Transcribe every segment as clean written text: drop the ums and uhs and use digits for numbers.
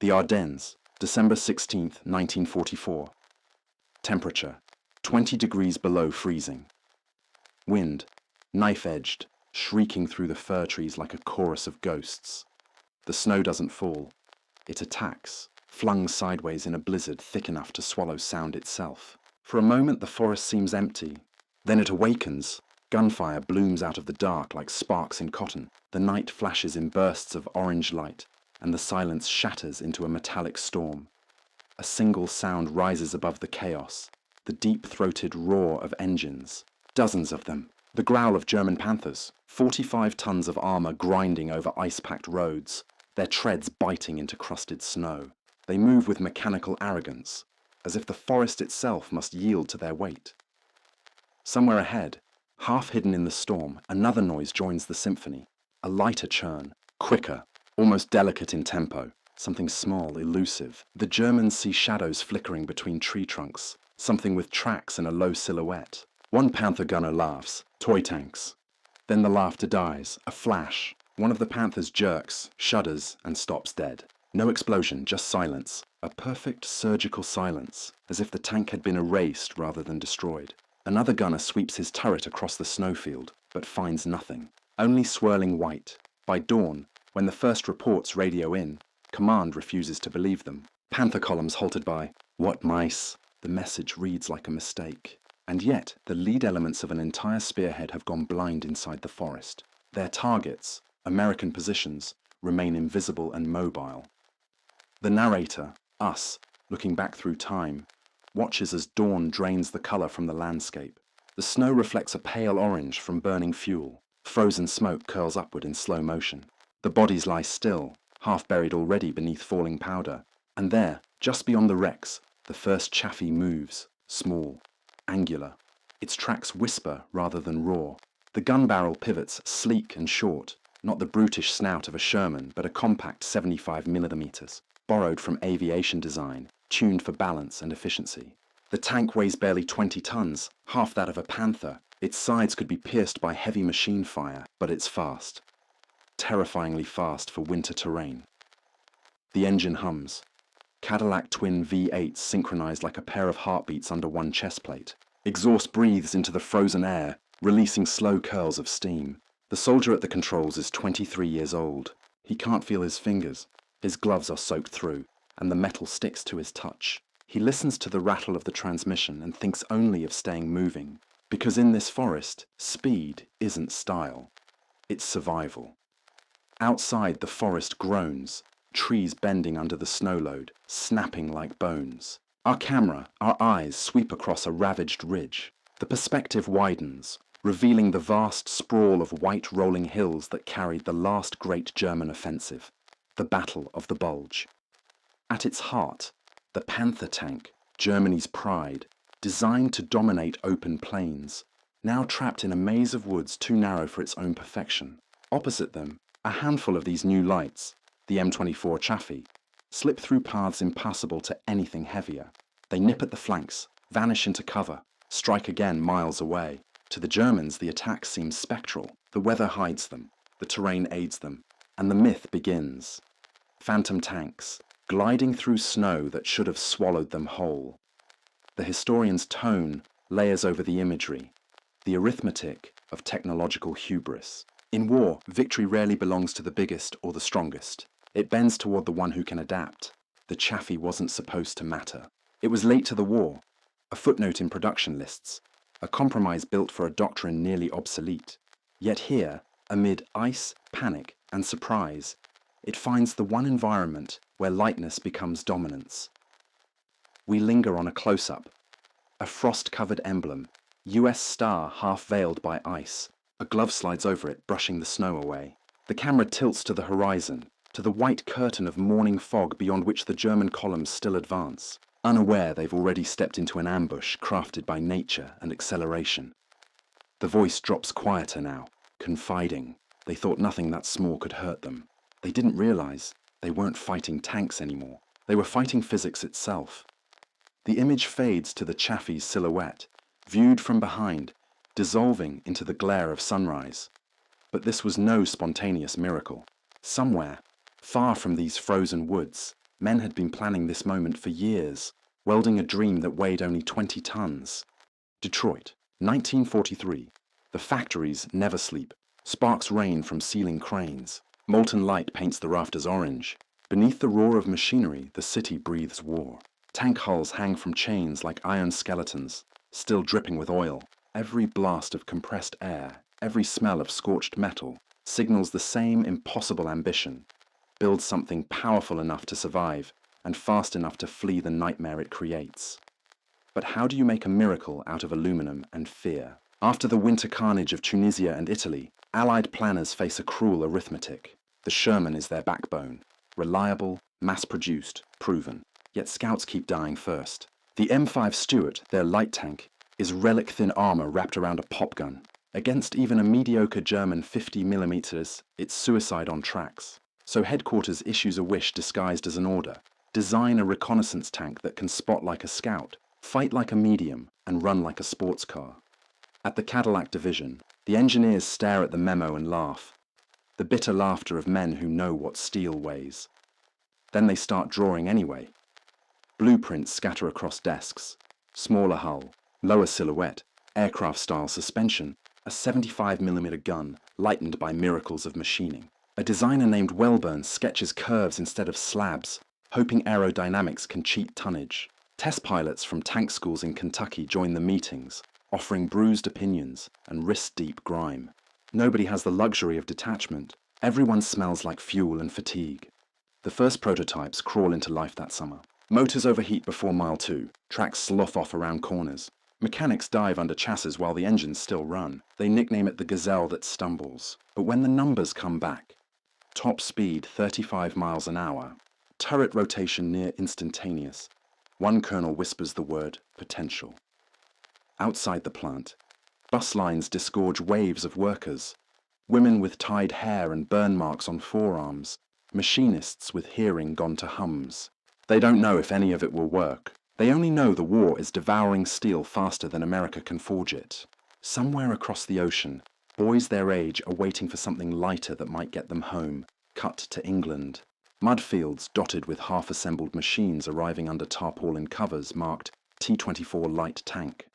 The Ardennes, December 16, 1944. Temperature, 20 degrees below freezing. Wind, knife-edged, shrieking through the fir trees like a chorus of ghosts. The snow doesn't fall. It attacks, flung sideways in a blizzard thick enough to swallow sound itself. For a moment the forest seems empty. Then it awakens. Gunfire blooms out of the dark like sparks in cotton. The night flashes in bursts of orange light, and the silence shatters into a metallic storm. A single sound rises above the chaos, the deep-throated roar of engines. Dozens of them. The growl of German Panthers, 45 tons of armor grinding over ice-packed roads, their treads biting into crusted snow. They move with mechanical arrogance, as if the forest itself must yield to their weight. Somewhere ahead, half hidden in the storm, another noise joins the symphony. A lighter churn, quicker, almost delicate in tempo, something small, elusive. The Germans see shadows flickering between tree trunks, something with tracks and a low silhouette. One Panther gunner laughs, toy tanks. Then the laughter dies, a flash. One of the Panthers jerks, shudders, and stops dead. No explosion, just silence. A perfect surgical silence, as if the tank had been erased rather than destroyed. Another gunner sweeps his turret across the snowfield, but finds nothing. Only swirling white. By dawn, when the first reports radio in, command refuses to believe them. Panther columns halted by, "What mice?" The message reads like a mistake. And yet, the lead elements of an entire spearhead have gone blind inside the forest. Their targets, American positions, remain invisible and mobile. The narrator, us, looking back through time, watches as dawn drains the color from the landscape. The snow reflects a pale orange from burning fuel. Frozen smoke curls upward in slow motion. The bodies lie still, half buried already beneath falling powder. And there, just beyond the wrecks, the first Chaffee moves, small, angular. Its tracks whisper rather than roar. The gun barrel pivots sleek and short, not the brutish snout of a Sherman, but a compact 75 millimeters, borrowed from aviation design, tuned for balance and efficiency. The tank weighs barely 20 tons, half that of a Panther. Its sides could be pierced by heavy machine fire, but it's fast. Terrifyingly fast for winter terrain. The engine hums. Cadillac twin V8s synchronized like a pair of heartbeats under one chest plate. Exhaust breathes into the frozen air, releasing slow curls of steam. The soldier at the controls is 23 years old. He can't feel his fingers. His gloves are soaked through, and the metal sticks to his touch. He listens to the rattle of the transmission and thinks only of staying moving. Because in this forest, speed isn't style. It's survival. Outside, the forest groans, trees bending under the snow load, snapping like bones. Our camera, our eyes sweep across a ravaged ridge. The perspective widens, revealing the vast sprawl of white rolling hills that carried the last great German offensive, the Battle of the Bulge. At its heart, the Panther tank, Germany's pride, designed to dominate open plains, now trapped in a maze of woods too narrow for its own perfection. Opposite them, a handful of these new lights, the M24 Chaffee, slip through paths impassable to anything heavier. They nip at the flanks, vanish into cover, strike again miles away. To the Germans, the attack seems spectral. The weather hides them, the terrain aids them, and the myth begins. Phantom tanks, gliding through snow that should have swallowed them whole. The historian's tone layers over the imagery, the arithmetic of technological hubris. In war, victory rarely belongs to the biggest or the strongest. It bends toward the one who can adapt. The Chaffee wasn't supposed to matter. It was late to the war, a footnote in production lists, a compromise built for a doctrine nearly obsolete. Yet here, amid ice, panic, and surprise, it finds the one environment where lightness becomes dominance. We linger on a close-up, a frost-covered emblem, US star half veiled by ice. A glove slides over it, brushing the snow away. The camera tilts to the horizon, to the white curtain of morning fog beyond which the German columns still advance, unaware they've already stepped into an ambush crafted by nature and acceleration. The voice drops quieter now, confiding. They thought nothing that small could hurt them. They didn't realize they weren't fighting tanks anymore. They were fighting physics itself. The image fades to the Chaffee's silhouette, viewed from behind, dissolving into the glare of sunrise. But this was no spontaneous miracle. Somewhere, far from these frozen woods, Men had been planning this moment for years, welding a dream that weighed only 20 tons. Detroit, 1943. The factories never sleep. Sparks rain from ceiling cranes. Molten light paints the rafters orange. Beneath the roar of machinery, the city breathes war. Tank hulls hang from chains like iron skeletons, still dripping with oil. Every blast of compressed air, every smell of scorched metal, signals the same impossible ambition. Build something powerful enough to survive, and fast enough to flee the nightmare it creates. But how do you make a miracle out of aluminum and fear? After the winter carnage of Tunisia and Italy, Allied planners face a cruel arithmetic. The Sherman is their backbone. Reliable, mass-produced, proven. Yet scouts keep dying first. The M5 Stuart, their light tank, is relic-thin armor wrapped around a pop gun. Against even a mediocre German 50mm, it's suicide on tracks. So headquarters issues a wish disguised as an order. Design a reconnaissance tank that can spot like a scout, fight like a medium, and run like a sports car. At the Cadillac division, the engineers stare at the memo and laugh. The bitter laughter of men who know what steel weighs. Then they start drawing anyway. Blueprints scatter across desks. Smaller hull, lower silhouette, aircraft-style suspension, a 75mm gun lightened by miracles of machining. A designer named Wellburn sketches curves instead of slabs, hoping aerodynamics can cheat tonnage. Test pilots from tank schools in Kentucky join the meetings, offering bruised opinions and wrist-deep grime. Nobody has the luxury of detachment. Everyone smells like fuel and fatigue. The first prototypes crawl into life that summer. Motors overheat before mile 2. Tracks slough off around corners. Mechanics dive under chassis while the engines still run. They nickname it the gazelle that stumbles. But when the numbers come back, top speed 35 miles an hour, turret rotation near instantaneous, one colonel whispers the word potential. Outside the plant, bus lines disgorge waves of workers, women with tied hair and burn marks on forearms, machinists with hearing gone to hums. They don't know if any of it will work. They only know the war is devouring steel faster than America can forge it. Somewhere across the ocean, boys their age are waiting for something lighter that might get them home, cut to England. Mudfields dotted with half-assembled machines arriving under tarpaulin covers marked T-24 light tank.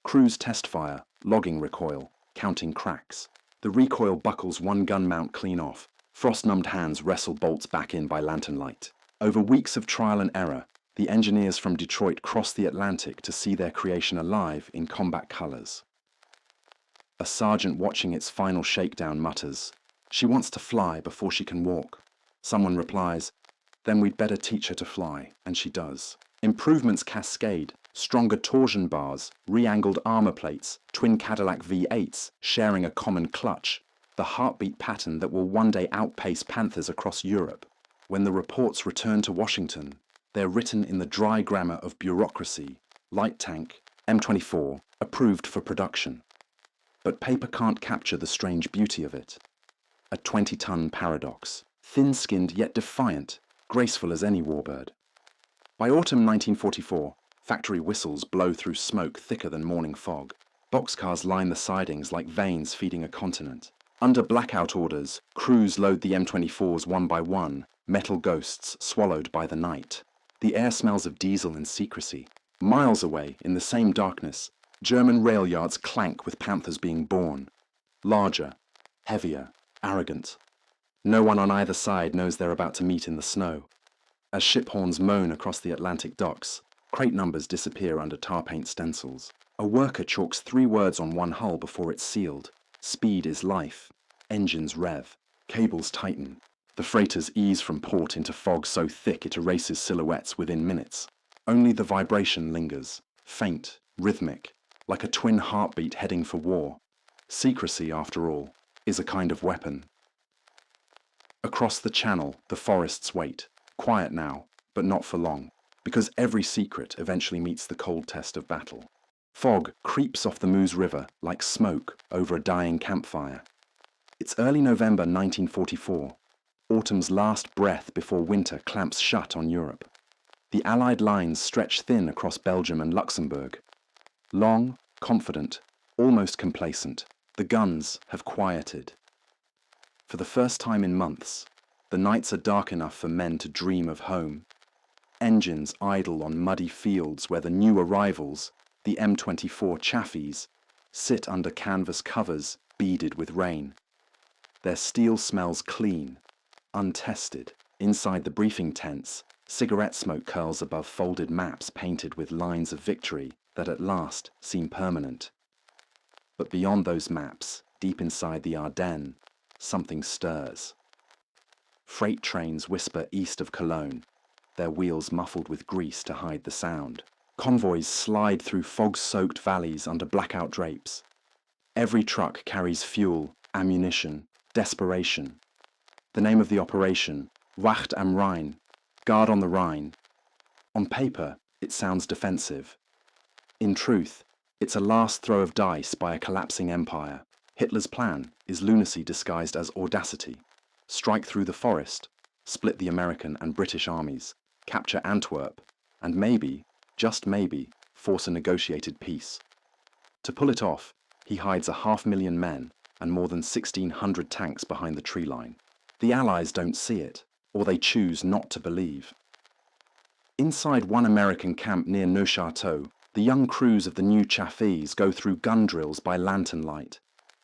Crews test fire, logging recoil, counting cracks. The recoil buckles one gun mount clean off. Frost-numbed hands wrestle bolts back in by lantern light. Over weeks of trial and error, the engineers from Detroit cross the Atlantic to see their creation alive in combat colors. A sergeant watching its final shakedown mutters, "She wants to fly before she can walk." Someone replies, "Then we'd better teach her to fly," and she does. Improvements cascade, stronger torsion bars, re-angled armor plates, twin Cadillac V8s sharing a common clutch, the heartbeat pattern that will one day outpace Panthers across Europe. When the reports return to Washington, they're written in the dry grammar of bureaucracy, light tank, M24, approved for production. But paper can't capture the strange beauty of it. A 20-ton paradox, thin-skinned yet defiant, graceful as any warbird. By autumn 1944, factory whistles blow through smoke thicker than morning fog. Boxcars line the sidings like veins feeding a continent. Under blackout orders, crews load the M24s one by one, metal ghosts swallowed by the night. The air smells of diesel and secrecy. Miles away, in the same darkness, German rail yards clank with Panthers being born. Larger, heavier, arrogant. No one on either side knows they're about to meet in the snow. As ship horns moan across the Atlantic docks, crate numbers disappear under tar paint stencils. A worker chalks 3 words on one hull before it's sealed. Speed is life. Engines rev. Cables tighten. The freighters ease from port into fog so thick it erases silhouettes within minutes. Only the vibration lingers, faint, rhythmic, like a twin heartbeat heading for war. Secrecy, after all, is a kind of weapon. Across the channel, the forests wait. Quiet now, but not for long, because every secret eventually meets the cold test of battle. Fog creeps off the Meuse River like smoke over a dying campfire. It's early November 1944, autumn's last breath before winter clamps shut on Europe. The Allied lines stretch thin across Belgium and Luxembourg. Long, confident, almost complacent, the guns have quieted. For the first time in months, the nights are dark enough for men to dream of home. engines idle on muddy fields where the new arrivals, the M24 Chaffies, sit under canvas covers beaded with rain. Their steel smells clean, untested. Inside the briefing tents, cigarette smoke curls above folded maps painted with lines of victory that at last seem permanent. But beyond those maps, deep inside the Ardennes, something stirs. Freight trains whisper east of Cologne, their wheels muffled with grease to hide the sound. Convoys slide through fog-soaked valleys under blackout drapes. Every truck carries fuel, ammunition, desperation. The name of the operation, Wacht am Rhein, Guard on the Rhine. On paper, it sounds defensive. In truth, it's a last throw of dice by a collapsing empire. Hitler's plan is lunacy disguised as audacity. Strike through the forest, split the American and British armies, capture Antwerp, and maybe, just maybe, force a negotiated peace. To pull it off, he hides 500,000 men and more than 1,600 tanks behind the tree line. The Allies don't see it, or they choose not to believe. Inside one American camp near Neuchâteau, the young crews of the new Chaffees go through gun drills by lantern light.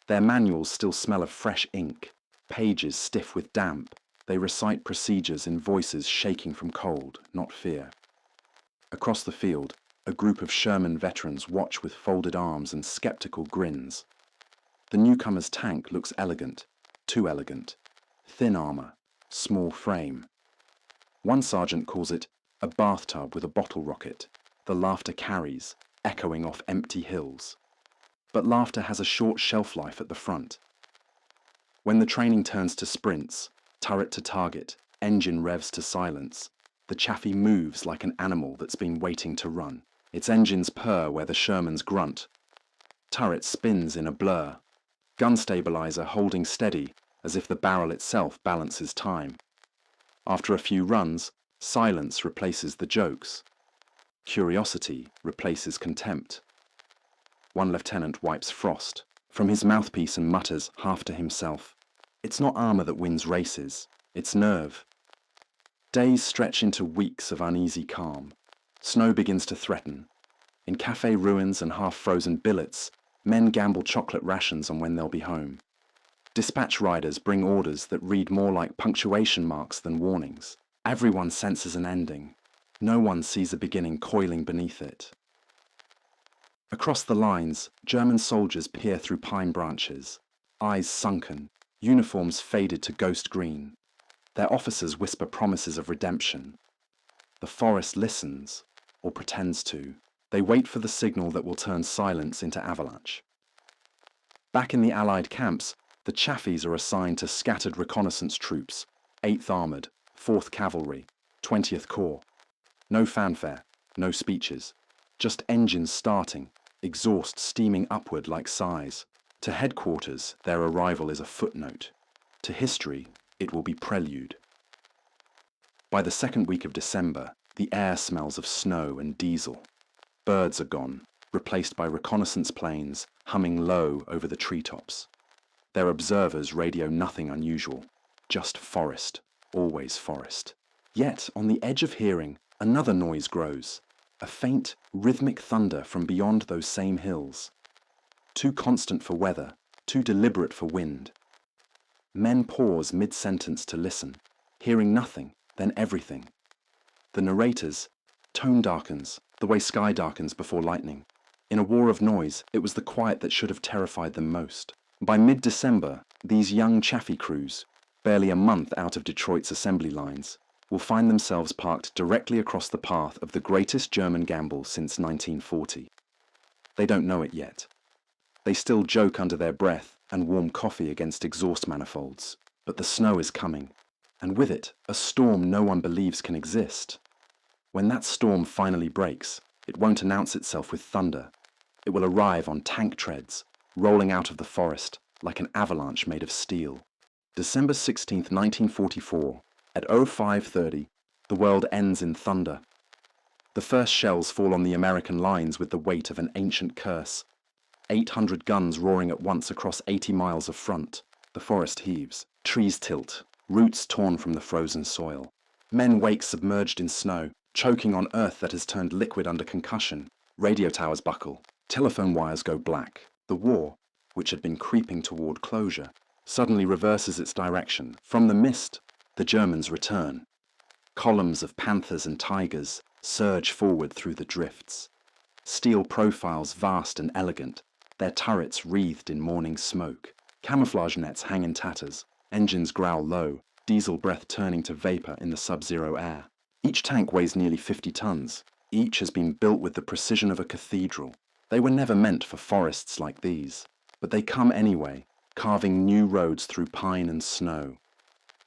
Their manuals still smell of fresh ink, pages stiff with damp. They recite procedures in voices shaking from cold, not fear. Across the field, a group of Sherman veterans watch with folded arms and skeptical grins. The newcomer's tank looks elegant, too elegant. Thin armor, small frame. One sergeant calls it a bathtub with a bottle rocket. The laughter carries, echoing off empty hills. But laughter has a short shelf life at the front. When the training turns to sprints, turret to target, engine revs to silence, the Chaffee moves like an animal that's been waiting to run. Its engines purr where the Shermans grunt. Turret spins in a blur. Gun stabilizer holding steady as if the barrel itself balances time. After a few runs, silence replaces the jokes. Curiosity replaces contempt. One lieutenant wipes frost from his mouthpiece and mutters half to himself. It's not armor that wins races, it's nerve. Days stretch into weeks of uneasy calm. Snow begins to threaten. In cafe ruins and half-frozen billets, men gamble chocolate rations on when they'll be home. Dispatch riders bring orders that read more like punctuation marks than warnings. Everyone senses an ending. No one sees a beginning coiling beneath it. Across the lines, German soldiers peer through pine branches, eyes sunken, uniforms faded to ghost green. Their officers whisper promises of redemption. The forest listens, or pretends to. They wait for the signal that will turn silence into avalanche. Back in the Allied camps, the Chaffies are assigned to scattered reconnaissance troops, 8th Armoured, 4th Cavalry, 20th Corps. No fanfare, no speeches, just engines starting, exhaust steaming upward like sighs. To headquarters, their arrival is a footnote. To history, it will be prelude. By the second week of December, the air smells of snow and diesel. Birds are gone, replaced by reconnaissance planes humming low over the treetops. Their observers radio nothing unusual, just forest, always forest. Yet, on the edge of hearing, another noise grows, a faint, rhythmic thunder from beyond those same hills. Too constant for weather, too deliberate for wind. Men pause mid-sentence to listen, hearing nothing, then everything. The narrators, tone darkens, the way sky darkens before lightning. In a war of noise, it was the quiet that should have terrified them most. By mid-December, these young Chaffee crews, barely a month out of Detroit's assembly lines, will find themselves parked directly across the path of the greatest German gamble since 1940. They don't know it yet. They still joke under their breath and warm coffee against exhaust manifolds. But the snow is coming, and with it, a storm no one believes can exist. When that storm finally breaks, it won't announce itself with thunder. It will arrive on tank treads, rolling out of the forest like an avalanche made of steel. December 16, 1944, at 05:30, the world ends in thunder. The first shells fall on the American lines with the weight of an ancient curse. 800 guns roaring at once across 80 miles of front. The forest heaves. Trees tilt, roots torn from the frozen soil. Men wake submerged in snow, choking on earth that has turned liquid under concussion. Radio towers buckle. Telephone wires go black. The war, which had been creeping toward closure, suddenly reverses its direction. From the mist, the Germans return. Columns of panthers and tigers surge forward through the drifts. Steel profiles vast and elegant, their turrets wreathed in morning smoke. Camouflage nets hang in tatters. Engines growl low, diesel breath turning to vapor in the sub-zero air. Each tank weighs nearly 50 tons. Each has been built with the precision of a cathedral. They were never meant for forests like these, but they come anyway, carving new roads through pine and snow.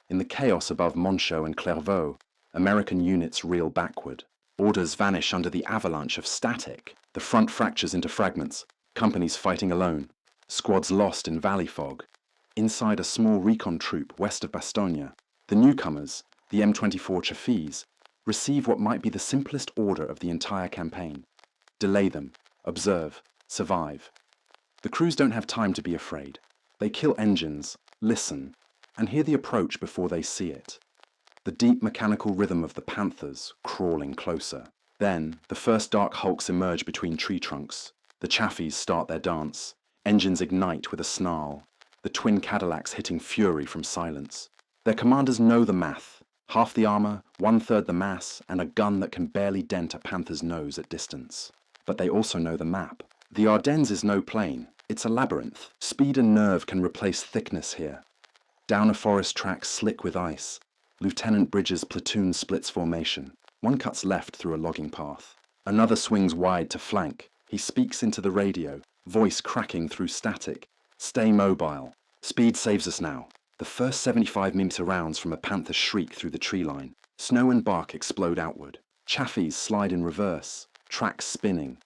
In the chaos above Monchaux and Clervaux, American units reel backward. Orders vanish under the avalanche of static. The front fractures into fragments, companies fighting alone, squads lost in valley fog. Inside a small recon troop west of Bastogne, the newcomers, the M24 Chaffees, receive what might be the simplest order of the entire campaign. Delay them, observe, survive. The crews don't have time to be afraid. They kill engines, listen, and hear the approach before they see it. The deep mechanical rhythm of the Panthers crawling closer. Then, the first dark hulks emerge between tree trunks. The Chaffees start their dance. Engines ignite with a snarl. The twin Cadillacs hitting fury from silence. Their commanders know the math. Half the armor, 1/3 the mass, and a gun that can barely dent a Panther's nose at distance. But they also know the map. The Ardennes is no plain. It's a labyrinth. Speed and nerve can replace thickness here. Down a forest track slick with ice, Lieutenant Bridges' platoon splits formation. One cuts left through a logging path. Another swings wide to flank. He speaks into the radio, voice cracking through static. Stay mobile. Speed saves us now. The first 75mm rounds from a Panther shriek through the tree line. Snow and bark explode outward. Chaffees slide in reverse, tracks spinning,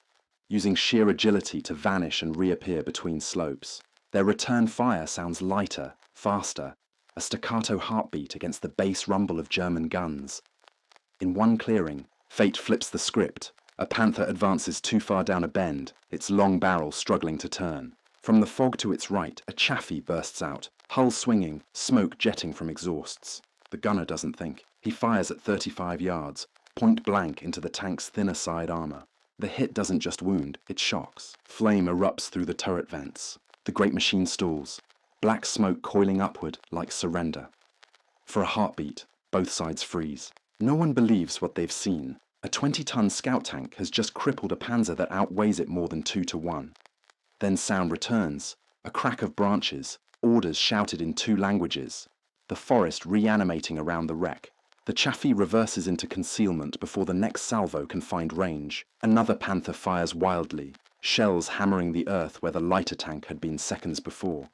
using sheer agility to vanish and reappear between slopes. Their return fire sounds lighter, faster, a staccato heartbeat against the bass rumble of German guns. In one clearing, fate flips the script. A Panther advances too far down a bend, its long barrel struggling to turn. From the fog to its right, a Chaffee bursts out, hull swinging, smoke jetting from exhausts. The gunner doesn't think. He fires at 35 yards, point blank into the tank's thinner side armor. The hit doesn't just wound, it shocks. Flame erupts through the turret vents. The great machine stalls, black smoke coiling upward like surrender. For a heartbeat, both sides freeze. No one believes what they've seen. A 20-ton scout tank has just crippled a Panzer that outweighs it more than 2-to-1. Then sound returns, a crack of branches, orders shouted in 2 languages. The forest reanimating around the wreck. The Chaffee reverses into concealment before the next salvo can find range. Another Panther fires wildly, shells hammering the earth where the lighter tank had been seconds before.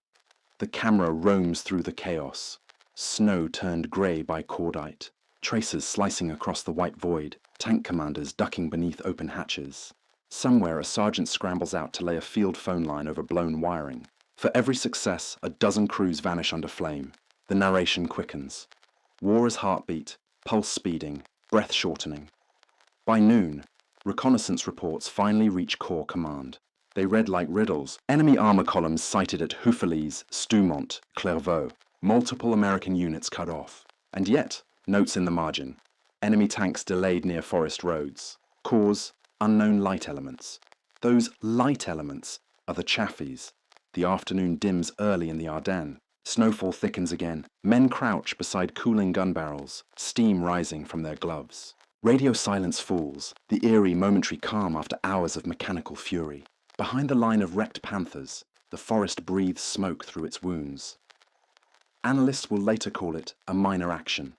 The camera roams through the chaos. Snow turned grey by cordite. Tracers slicing across the white void. Tank commanders ducking beneath open hatches. Somewhere a sergeant scrambles out to lay a field phone line over blown wiring. For every success, a dozen crews vanish under flame. The narration quickens. War is heartbeat, pulse speeding, breath shortening. By noon, reconnaissance reports finally reach Corps Command. They read like riddles. Enemy armor columns sighted at Houffalize, Stoumont, Clervaux. Multiple American units cut off. And yet, notes in the margin. Enemy tanks delayed near forest roads. Cause, unknown light elements. Those light elements are the Chaffees. The afternoon dims early in the Ardennes. Snowfall thickens again. Men crouch beside cooling gun barrels, steam rising from their gloves. Radio silence falls, the eerie momentary calm after hours of mechanical fury. Behind the line of wrecked Panthers, the forest breathes smoke through its wounds. Analysts will later call it a minor action,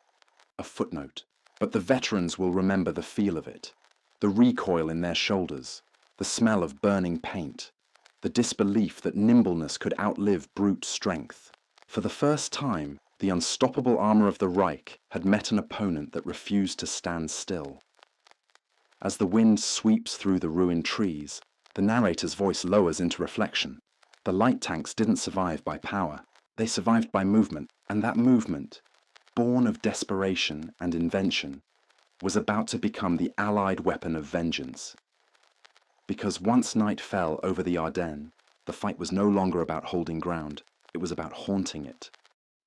a footnote. But the veterans will remember the feel of it, the recoil in their shoulders, the smell of burning paint, the disbelief that nimbleness could outlive brute strength. For the first time, the unstoppable armor of the Reich had met an opponent that refused to stand still. As the wind sweeps through the ruined trees, the narrator's voice lowers into reflection. The light tanks didn't survive by power. They survived by movement, and that movement, born of desperation and invention, was about to become the Allied weapon of vengeance. Because once night fell over the Ardennes, the fight was no longer about holding ground, it was about haunting it.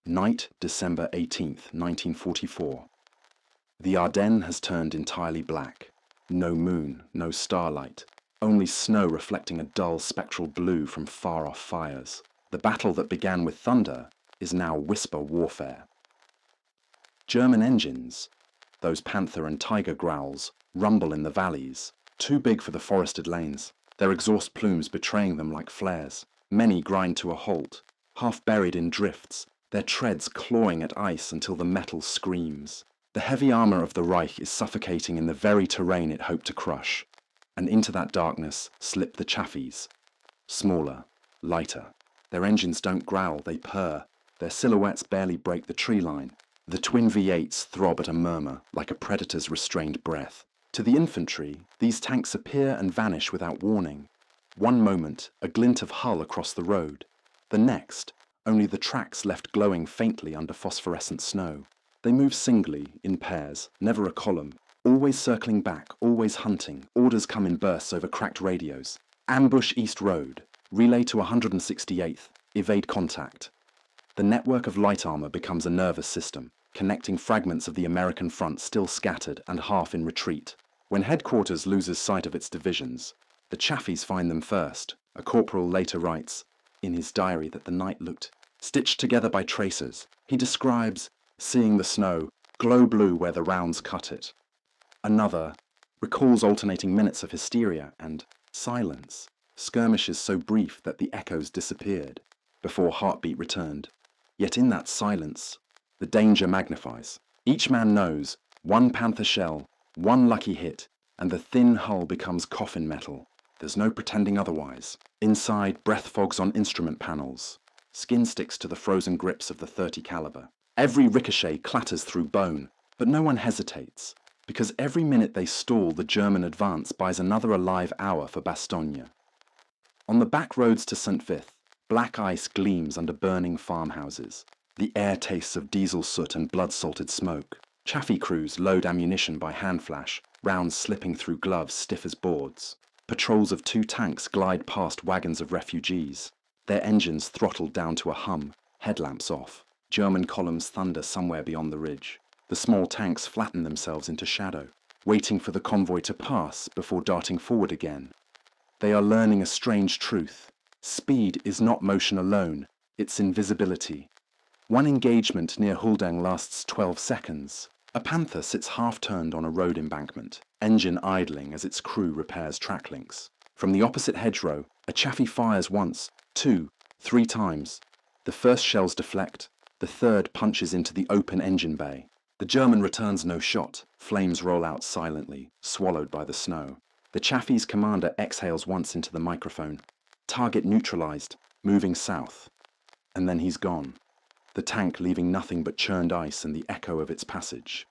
Night, December 18th, 1944. The Ardennes has turned entirely black. No moon, no starlight, only snow reflecting a dull spectral blue from far-off fires. The battle that began with thunder is now whisper warfare. German engines, those Panther and Tiger growls, rumble in the valleys, too big for the forested lanes, their exhaust plumes betraying them like flares. Many grind to a halt, half buried in drifts, their treads clawing at ice until the metal screams. The heavy armour of the Reich is suffocating in the very terrain it hoped to crush, and into that darkness slip the Chafees. Smaller, lighter. Their engines don't growl, they purr. Their silhouettes barely break the tree line. The twin V8s throb at a murmur, like a predator's restrained breath. To the infantry, these tanks appear and vanish without warning. One moment, a glint of hull across the road. The next, only the tracks left glowing faintly under phosphorescent snow. They move singly, in pairs, never a column, always circling back, always hunting. Orders come in bursts over cracked radios. Ambush East Road. Relay to 168th. Evade contact. The network of light armour becomes a nervous system, connecting fragments of the American front still scattered and half in retreat. When headquarters loses sight of its divisions, the Chaffees find them first. A corporal later writes, in his diary, that the night looked stitched together by tracers. He describes seeing the snow glow blue where the rounds cut it. Another recalls alternating minutes of hysteria and silence, skirmishes so brief that the echoes disappeared before heartbeat returned. Yet in that silence, the danger magnifies. Each man knows one Panther shell, one lucky hit, and the thin hull becomes coffin metal. There's no pretending otherwise. Inside, breath fogs on instrument panels. Skin sticks to the frozen grips of the .30 caliber. Every ricochet clatters through bone, but no one hesitates, because every minute they stall, the German advance buys another alive hour for Bastogne. On the back roads to St. Vith, black ice gleams under burning farmhouses. The air tastes of diesel soot and blood-salted smoke. Chaffee crews load ammunition by hand flash, rounds slipping through gloves stiff as boards. Patrols of 2 tanks glide past wagons of refugees, their engines throttled down to a hum, headlamps off. German columns thunder somewhere beyond the ridge. The small tanks flatten themselves into shadow, waiting for the convoy to pass before darting forward again. They are learning a strange truth. Speed is not motion alone, it's invisibility. One engagement near Ouldeng lasts 12 seconds. A Panther sits half-turned on a road embankment, engine idling as its crew repairs track links. From the opposite hedgerow, a Chaffee fires once, 2, 3 times. The first shells deflect, the third punches into the open engine bay. The German returns no shot. Flames roll out silently, swallowed by the snow. The Chaffee's commander exhales once into the microphone. Target neutralized, moving south. And then he's gone. The tank leaving nothing but churned ice and the echo of its passage.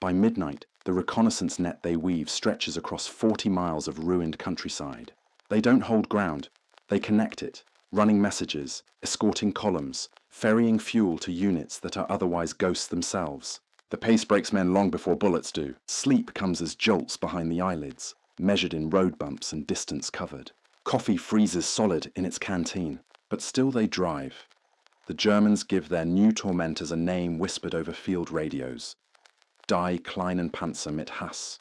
By midnight, the reconnaissance net they weave stretches across 40 miles of ruined countryside. They don't hold ground. They connect it, running messages, escorting columns, ferrying fuel to units that are otherwise ghosts themselves. The pace breaks men long before bullets do. Sleep comes as jolts behind the eyelids, measured in road bumps and distance covered. Coffee freezes solid in its canteen, but still they drive. The Germans give their new tormentors a name whispered over field radios. Die kleinen Panzer mit Hass.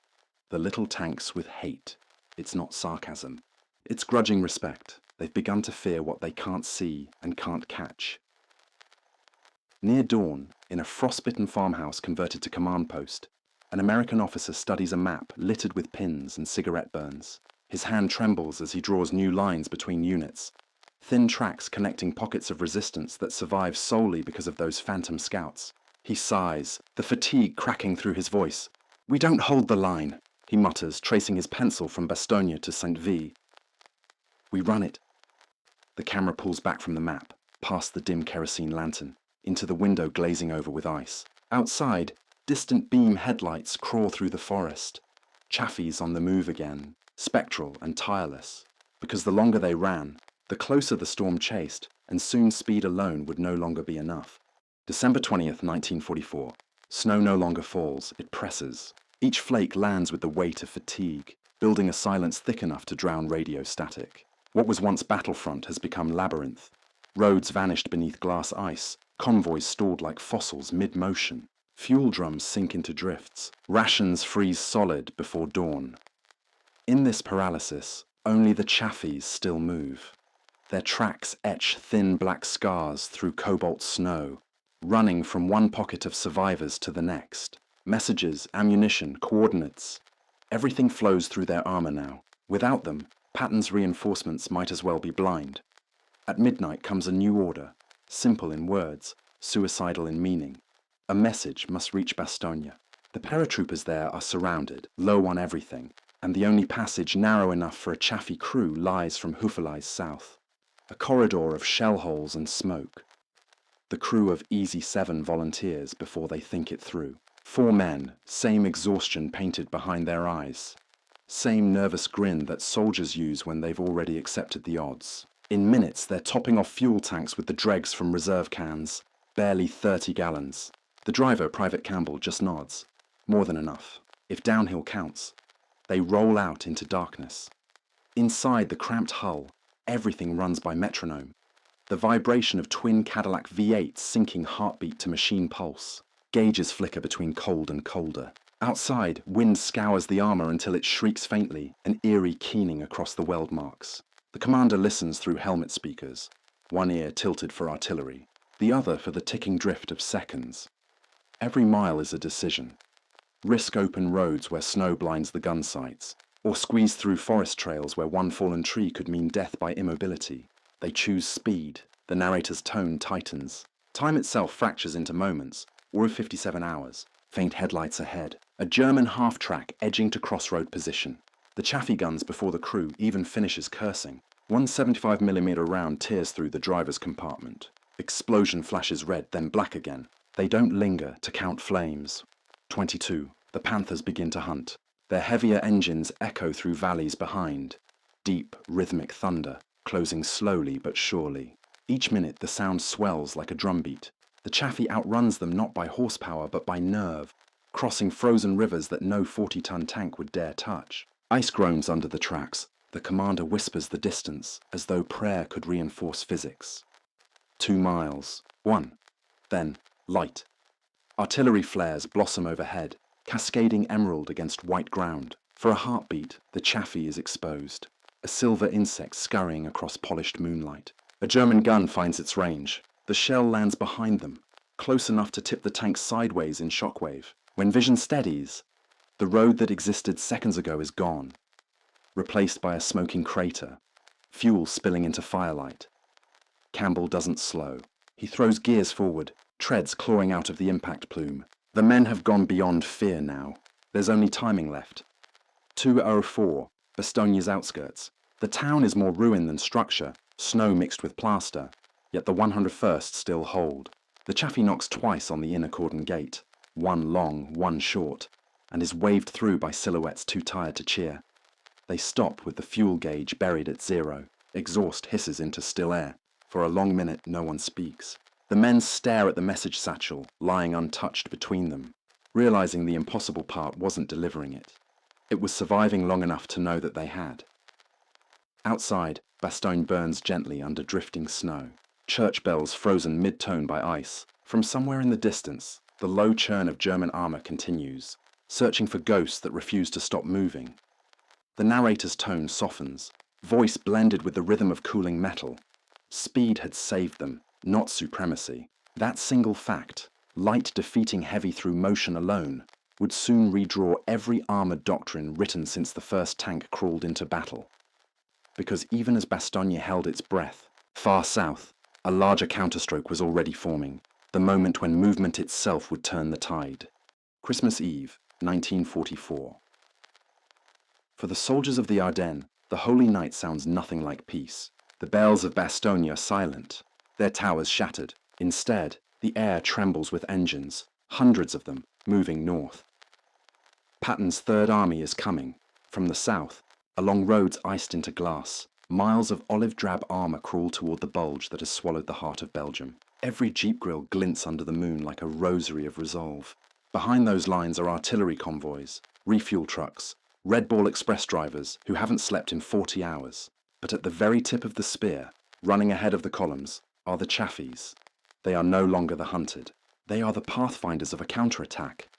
The little tanks with hate. It's not sarcasm. It's grudging respect. They've begun to fear what they can't see and can't catch. Near dawn, in a frostbitten farmhouse converted to command post, an American officer studies a map littered with pins and cigarette burns. His hand trembles as he draws new lines between units. Thin tracks connecting pockets of resistance that survive solely because of those phantom scouts. He sighs, the fatigue cracking through his voice. "We don't hold the line," he mutters, tracing his pencil from Bastogne to St. V. "We run it." The camera pulls back from the map, past the dim kerosene lantern, into the window glazing over with ice. Outside, distant beam headlights crawl through the forest. Chaffees on the move again, spectral and tireless. Because the longer they ran, the closer the storm chased, and soon speed alone would no longer be enough. December 20th, 1944. Snow no longer falls, it presses. Each flake lands with the weight of fatigue, building a silence thick enough to drown radio static. What was once battlefront has become labyrinth. Roads vanished beneath glass ice, convoys stalled like fossils mid-motion. Fuel drums sink into drifts. Rations freeze solid before dawn. In this paralysis, only the Chafees still move. Their tracks etch thin black scars through cobalt snow, running from one pocket of survivors to the next. Messages, ammunition, coordinates. Everything flows through their armor now. Without them, Patton's reinforcements might as well be blind. At midnight comes a new order, simple in words, suicidal in meaning. A message must reach Bastogne. The paratroopers there are surrounded, low on everything, and the only passage narrow enough for a Chaffee crew lies from Houffalize south. A corridor of shell holes and smoke. The crew of Easy 7 volunteers before they think it through. 4 men, same exhaustion painted behind their eyes. Same nervous grin that soldiers use when they've already accepted the odds. In minutes, they're topping off fuel tanks with the dregs from reserve cans, barely 30 gallons. The driver, Private Campbell, just nods. More than enough, if downhill counts. They roll out into darkness. Inside the cramped hull, everything runs by metronome. The vibration of twin Cadillac V8 syncing heartbeat to machine pulse. Gauges flicker between cold and colder. Outside, wind scours the armor until it shrieks faintly, an eerie keening across the weld marks. The commander listens through helmet speakers, one ear tilted for artillery, the other for the ticking drift of seconds. Every mile is a decision. Risk open roads where snow blinds the gun sights, or squeeze through forest trails where one fallen tree could mean death by immobility. They choose speed. The narrator's tone tightens. Time itself fractures into moments, or of 57 hours. Faint headlights ahead. A German half-track edging to crossroad position. The Chaffee guns before the crew even finishes cursing. One 75mm round tears through the driver's compartment. Explosion flashes red, then black again. They don't linger to count flames. 22. The Panthers begin to hunt. Their heavier engines echo through valleys behind. Deep, rhythmic thunder, closing slowly but surely. Each minute the sound swells like a drumbeat. The Chaffee outruns them not by horsepower but by nerve, crossing frozen rivers that no 40-ton tank would dare touch. Ice groans under the tracks. The commander whispers the distance, as though prayer could reinforce physics. 2 miles. 1. Then, light. Artillery flares blossom overhead, cascading emerald against white ground. For a heartbeat, the Chaffee is exposed. A silver insect scurrying across polished moonlight. A German gun finds its range. The shell lands behind them, close enough to tip the tank sideways in shockwave. When vision steadies, the road that existed seconds ago is gone, replaced by a smoking crater, fuel spilling into firelight. Campbell doesn't slow. He throws gears forward, treads clawing out of the impact plume. The men have gone beyond fear now. There's only timing left. 204, Bastogne's outskirts. The town is more ruin than structure, snow mixed with plaster, yet the 101st still hold. The Chaffee knocks twice on the inner cordon gate, one long, one short, and is waved through by silhouettes too tired to cheer. They stop with the fuel gauge buried at 0. Exhaust hisses into still air. For a long minute, no one speaks. The men stare at the message satchel, lying untouched between them, realizing the impossible part wasn't delivering it. It was surviving long enough to know that they had. Outside, Bastogne burns gently under drifting snow. Church bells frozen mid-tone by ice. From somewhere in the distance, the low churn of German armor continues, searching for ghosts that refuse to stop moving. The narrator's tone softens, voice blended with the rhythm of cooling metal. Speed had saved them, not supremacy. That single fact, light defeating heavy through motion alone, would soon redraw every armored doctrine written since the first tank crawled into battle. Because even as Bastogne held its breath, far south, a larger counterstroke was already forming, the moment when movement itself would turn the tide. Christmas Eve, 1944. For the soldiers of the Ardennes, the holy night sounds nothing like peace. The bells of Bastogne are silent, their towers shattered. Instead, the air trembles with engines, hundreds of them, moving north. Patton's Third Army is coming, from the south, along roads iced into glass. Miles of olive-drab armor crawl toward the Bulge that has swallowed the heart of Belgium. Every jeep grill glints under the moon like a rosary of resolve. Behind those lines are artillery convoys, refuel trucks, Red Ball Express drivers who haven't slept in 40 hours. But at the very tip of the spear, running ahead of the columns, are the Chaffees. They are no longer the hunted. They are the pathfinders of a counterattack.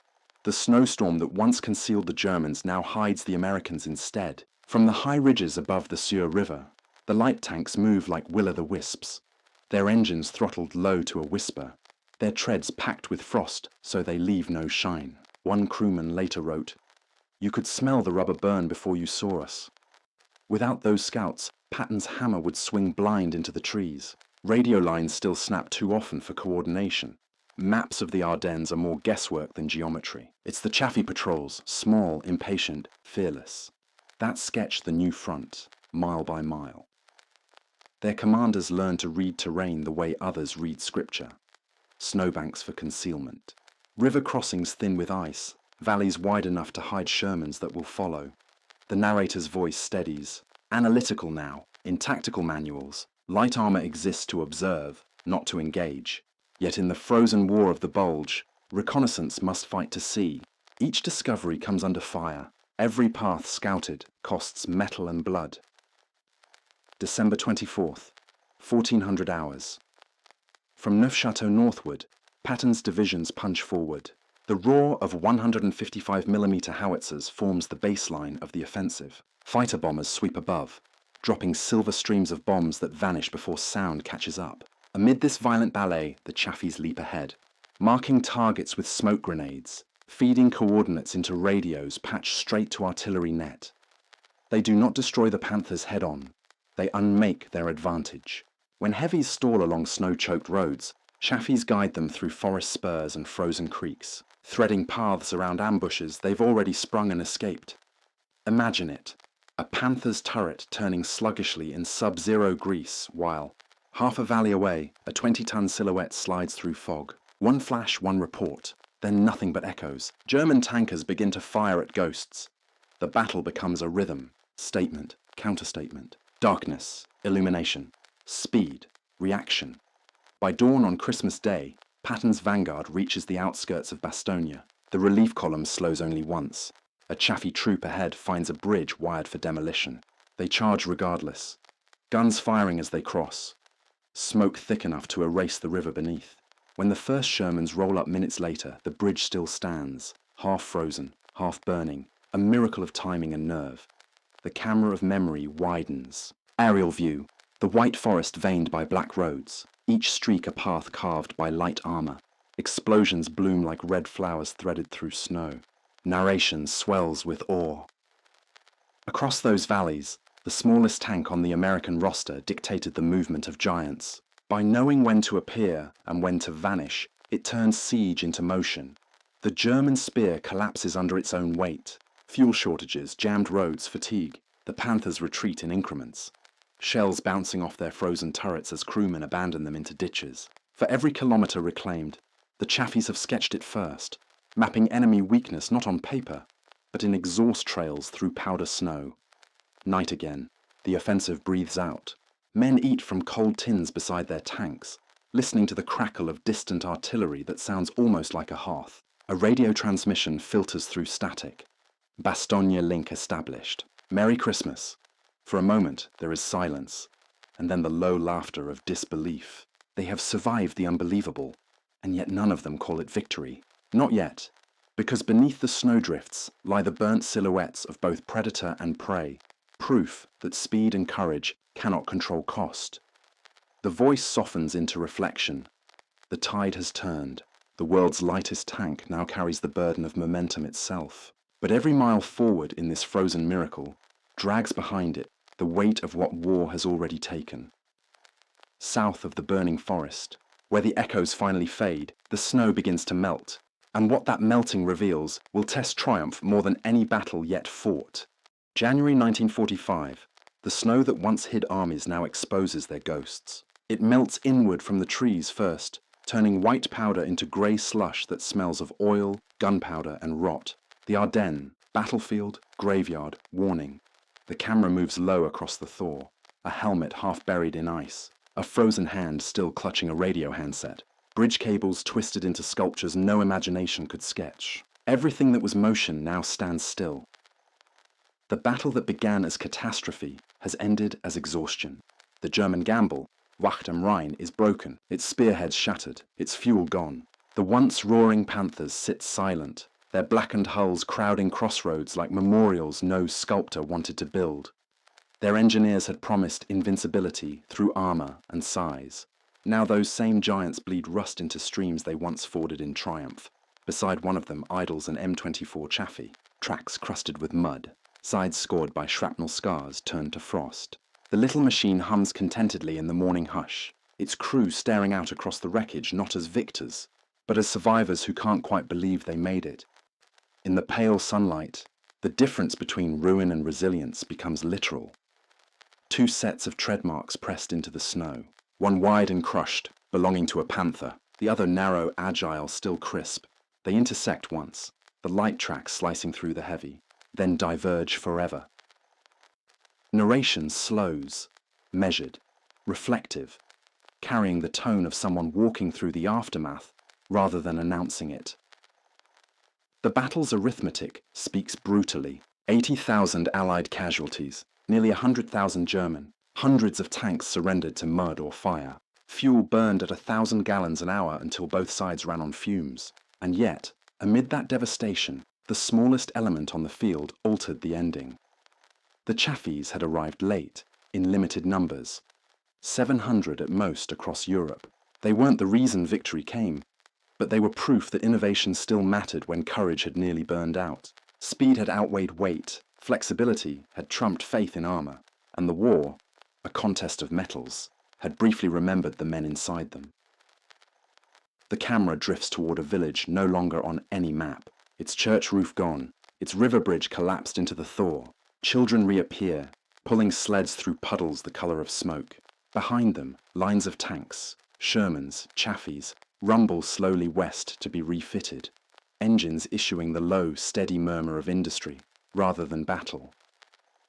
The snowstorm that once concealed the Germans now hides the Americans instead. From the high ridges above the Suir River, the light tanks move like will-o'-the-wisps, their engines throttled low to a whisper, their treads packed with frost so they leave no shine. One crewman later wrote, "You could smell the rubber burn before you saw us." Without those scouts, Patton's hammer would swing blind into the trees. Radio lines still snap too often for coordination. Maps of the Ardennes are more guesswork than geometry. It's the Chaffee patrols, small, impatient, fearless. That sketch the new front, mile by mile. Their commanders learn to read terrain the way others read scripture. Snowbanks for concealment. River crossings thin with ice, valleys wide enough to hide Shermans that will follow. The narrator's voice steadies. Analytical now, in tactical manuals, light armor exists to observe, not to engage. Yet in the frozen war of the Bulge, reconnaissance must fight to see. Each discovery comes under fire. Every path scouted costs metal and blood. December 24th, 1400 hours. From Neufchâteau northward, Patton's divisions punch forward. The roar of 155mm howitzers forms the baseline of the offensive. Fighter bombers sweep above, dropping silver streams of bombs that vanish before sound catches up. Amid this violent ballet, the Chaffees leap ahead, marking targets with smoke grenades, feeding coordinates into radios patched straight to artillery net. They do not destroy the Panthers head-on. They unmake their advantage. When heavies stall along snow-choked roads, Chaffees guide them through forest spurs and frozen creeks, threading paths around ambushes they've already sprung and escaped. Imagine it, a Panther's turret turning sluggishly in sub-zero grease while, half a valley away, a 20-ton silhouette slides through fog. One flash, one report, then nothing but echoes. German tankers begin to fire at ghosts. The battle becomes a rhythm, statement, counterstatement, darkness, illumination, speed, reaction. By dawn on Christmas Day, Patton's vanguard reaches the outskirts of Bastogne. The relief column slows only once. A Chaffee troop ahead finds a bridge wired for demolition. They charge regardless, guns firing as they cross. Smoke thick enough to erase the river beneath. When the first Shermans roll up minutes later, the bridge still stands, half frozen, half burning, a miracle of timing and nerve. The camera of memory widens. Aerial view, the white forest veined by black roads, each streak a path carved by light armor. Explosions bloom like red flowers threaded through snow. Narration swells with awe. Across those valleys, the smallest tank on the American roster dictated the movement of giants. By knowing when to appear and when to vanish, it turns siege into motion. The German spear collapses under its own weight. Fuel shortages, jammed roads, fatigue. The Panthers retreat in increments. Shells bouncing off their frozen turrets as crewmen abandon them into ditches. For every kilometre reclaimed, the Chaffees have sketched it first, mapping enemy weakness not on paper, but in exhaust trails through powder snow. Night again. The offensive breathes out. Men eat from cold tins beside their tanks, listening to the crackle of distant artillery that sounds almost like a hearth. A radio transmission filters through static. Bastogne link established. Merry Christmas. For a moment, there is silence, and then the low laughter of disbelief. They have survived the unbelievable, and yet none of them call it victory. Not yet, because beneath the snowdrifts lie the burnt silhouettes of both predator and prey, proof that speed and courage cannot control cost. The voice softens into reflection. The tide has turned. The world's lightest tank now carries the burden of momentum itself. But every mile forward in this frozen miracle drags behind it the weight of what war has already taken. South of the burning forest, where the echoes finally fade, the snow begins to melt, and what that melting reveals will test triumph more than any battle yet fought. January 1945. The snow that once hid armies now exposes their ghosts. It melts inward from the trees first, turning white powder into grey slush that smells of oil, gunpowder, and rot. The Ardennes, battlefield, graveyard, warning. The camera moves low across the thaw, a helmet half buried in ice, a frozen hand still clutching a radio handset, bridge cables twisted into sculptures no imagination could sketch. Everything that was motion now stands still. The battle that began as catastrophe has ended as exhaustion. The German gamble, Wacht am Rhein, is broken, its spearheads shattered, its fuel gone. The once roaring Panthers sit silent, their blackened hulls crowding crossroads like memorials no sculptor wanted to build. Their engineers had promised invincibility through armor and size. Now those same giants bleed rust into streams they once forded in triumph. Beside one of them idles an M24 Chaffee, tracks crusted with mud, sides scored by shrapnel scars turned to frost. The little machine hums contentedly in the morning hush, its crew staring out across the wreckage not as victors, but as survivors who can't quite believe they made it. In the pale sunlight, the difference between ruin and resilience becomes literal. Two sets of tread marks pressed into the snow, one wide and crushed, belonging to a Panther, the other narrow, agile, still crisp. They intersect once, the light track slicing through the heavy, then diverge forever. Narration slows, measured, reflective, carrying the tone of someone walking through the aftermath rather than announcing it. The battle's arithmetic speaks brutally. 80,000 Allied casualties, nearly 100,000 German, hundreds of tanks surrendered to mud or fire, fuel burned at 1,000 gallons an hour until both sides ran on fumes. And yet, amid that devastation, the smallest element on the field altered the ending. The Chafees had arrived late, in limited numbers, 700 at most across Europe. They weren't the reason victory came, but they were proof that innovation still mattered when courage had nearly burned out. Speed had outweighed weight, flexibility had trumped faith in armor, and the war, a contest of metals, had briefly remembered the men inside them. The camera drifts toward a village no longer on any map, its church roof gone, its river bridge collapsed into the thaw. Children reappear, pulling sleds through puddles the color of smoke. Behind them, lines of tanks, Shermans, Chaffees, rumble slowly west to be refitted, engines issuing the low, steady murmur of industry, rather than battle.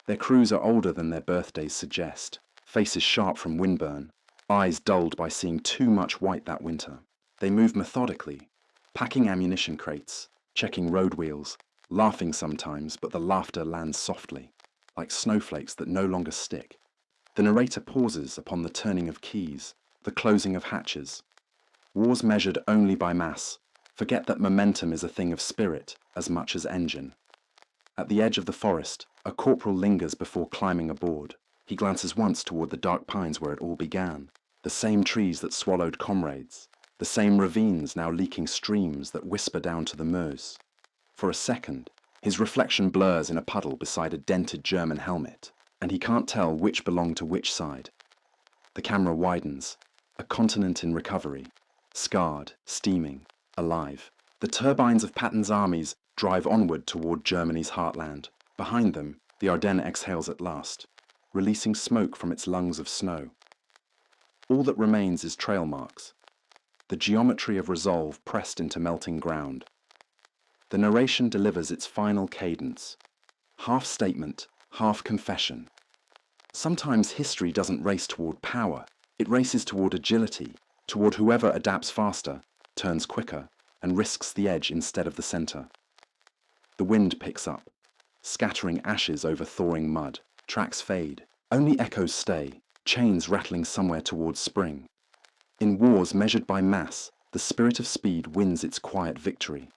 Their crews are older than their birthdays suggest, faces sharp from windburn, eyes dulled by seeing too much white that winter. They move methodically, packing ammunition crates, checking road wheels, laughing sometimes, but the laughter lands softly, like snowflakes that no longer stick. The narrator pauses upon the turning of keys, the closing of hatches. Wars measured only by mass forget that momentum is a thing of spirit as much as engine. At the edge of the forest, a corporal lingers before climbing aboard. He glances once toward the dark pines where it all began, the same trees that swallowed comrades, the same ravines now leaking streams that whisper down to the Meuse. For a second, his reflection blurs in a puddle beside a dented German helmet, and he can't tell which belonged to which side. The camera widens, a continent in recovery, scarred, steaming, alive. The turbines of Patton's armies drive onward toward Germany's heartland. Behind them, the Ardennes exhales at last, releasing smoke from its lungs of snow. All that remains is trail marks, the geometry of resolve pressed into melting ground. The narration delivers its final cadence, half statement, half confession. Sometimes history doesn't race toward power, it races toward agility, toward whoever adapts faster, turns quicker, and risks the edge instead of the center. The wind picks up, scattering ashes over thawing mud. Tracks fade, only echoes stay, chains rattling somewhere towards spring. In wars measured by mass, the spirit of speed wins its quiet victory.